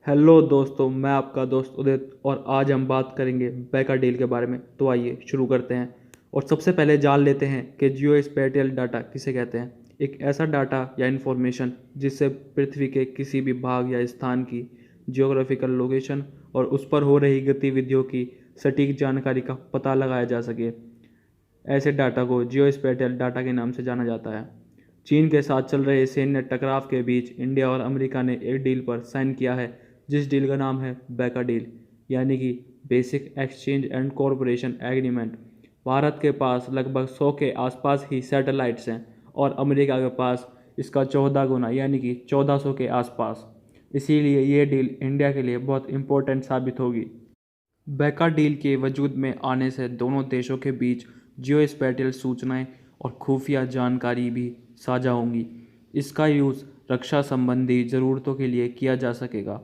Hello दोस्तों, मैं आपका दोस्त उदित और आज हम बात करेंगे बैका डील के बारे में। तो आइए शुरू करते हैं। और सबसे पहले जान लेते हैं कि जियो स्पेटियल डाटा किसे कहते हैं। एक ऐसा डाटा या इंफॉर्मेशन जिससे पृथ्वी के किसी भी भाग या स्थान की जियोग्राफिकल लोकेशन और उस पर हो रही गतिविधियों की सटीक जानकारी का पता लगाया जा सके। ऐसे डाटा को जियो स्पेटियल डाटा के नाम से जाना जाता है। चीन के साथ चल रहे सैन्य टकराव के बीच इंडिया और अमेरिका ने एक डील पर साइन किया है, जिस डील का नाम है बैका डील, यानी कि basic exchange and corporation agreement. Bharat के पास लगभग 100 के आसपास ही सैटेलाइट्स हैं और अमेरिका के पास इसका 14 गुना यानी कि 1400 के आसपास। इसीलिए ये डील इंडिया के लिए बहुत इम्पोर्टेंट साबित होगी। बैका डील के वजूद में आने से दोनों देशों के बीच जियो स्पेटियल सूचनाएं और खुफिया जानकारी भी साझा होंगी। इसका यूज़ रक्षा संबंधी ज़रूरतों के लिए किया जा सकेगा।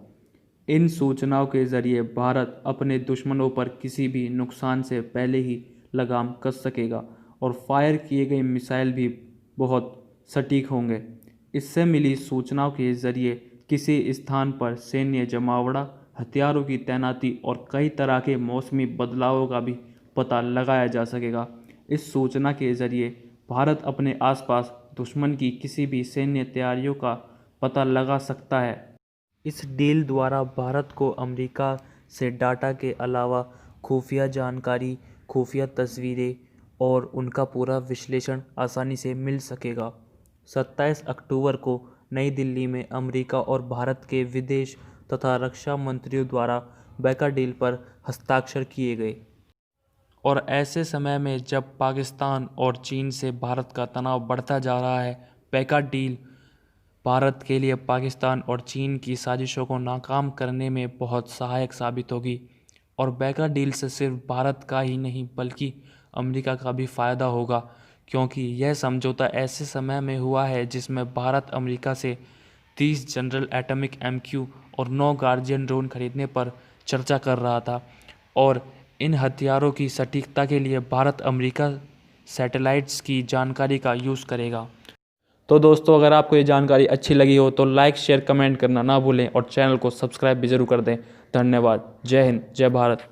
इन सूचनाओं के ज़रिए भारत अपने दुश्मनों पर किसी भी नुकसान से पहले ही लगाम कस सकेगा और फायर किए गए मिसाइल भी बहुत सटीक होंगे। इससे मिली सूचनाओं के ज़रिए किसी स्थान पर सैन्य जमावड़ा, हथियारों की तैनाती और कई तरह के मौसमी बदलावों का भी पता लगाया जा सकेगा। इस सूचना के ज़रिए भारत अपने आसपास दुश्मन की किसी भी सैन्य तैयारियों का पता लगा सकता है। इस डील द्वारा भारत को अमेरिका से डाटा के अलावा खुफिया जानकारी, खुफिया तस्वीरें और उनका पूरा विश्लेषण आसानी से मिल सकेगा। 27 अक्टूबर को नई दिल्ली में अमेरिका और भारत के विदेश तथा रक्षा मंत्रियों द्वारा बैका डील पर हस्ताक्षर किए गए। और ऐसे समय में जब पाकिस्तान और चीन से भारत का तनाव बढ़ता जा रहा है, बैका डील भारत के लिए पाकिस्तान और चीन की साजिशों को नाकाम करने में बहुत सहायक साबित होगी। और बैका डील से सिर्फ भारत का ही नहीं बल्कि अमेरिका का भी फ़ायदा होगा, क्योंकि यह समझौता ऐसे समय में हुआ है जिसमें भारत अमेरिका से 30 जनरल एटॉमिक MQ और 9 गार्जियन ड्रोन खरीदने पर चर्चा कर रहा था। और इन हथियारों की सटीकता के लिए भारत अमेरिका सैटेलाइट्स की जानकारी का यूज़ करेगा। तो दोस्तों, अगर आपको ये जानकारी अच्छी लगी हो तो लाइक, शेयर, कमेंट करना ना भूलें और चैनल को सब्सक्राइब भी ज़रूर कर दें। धन्यवाद। जय हिंद, जय भारत।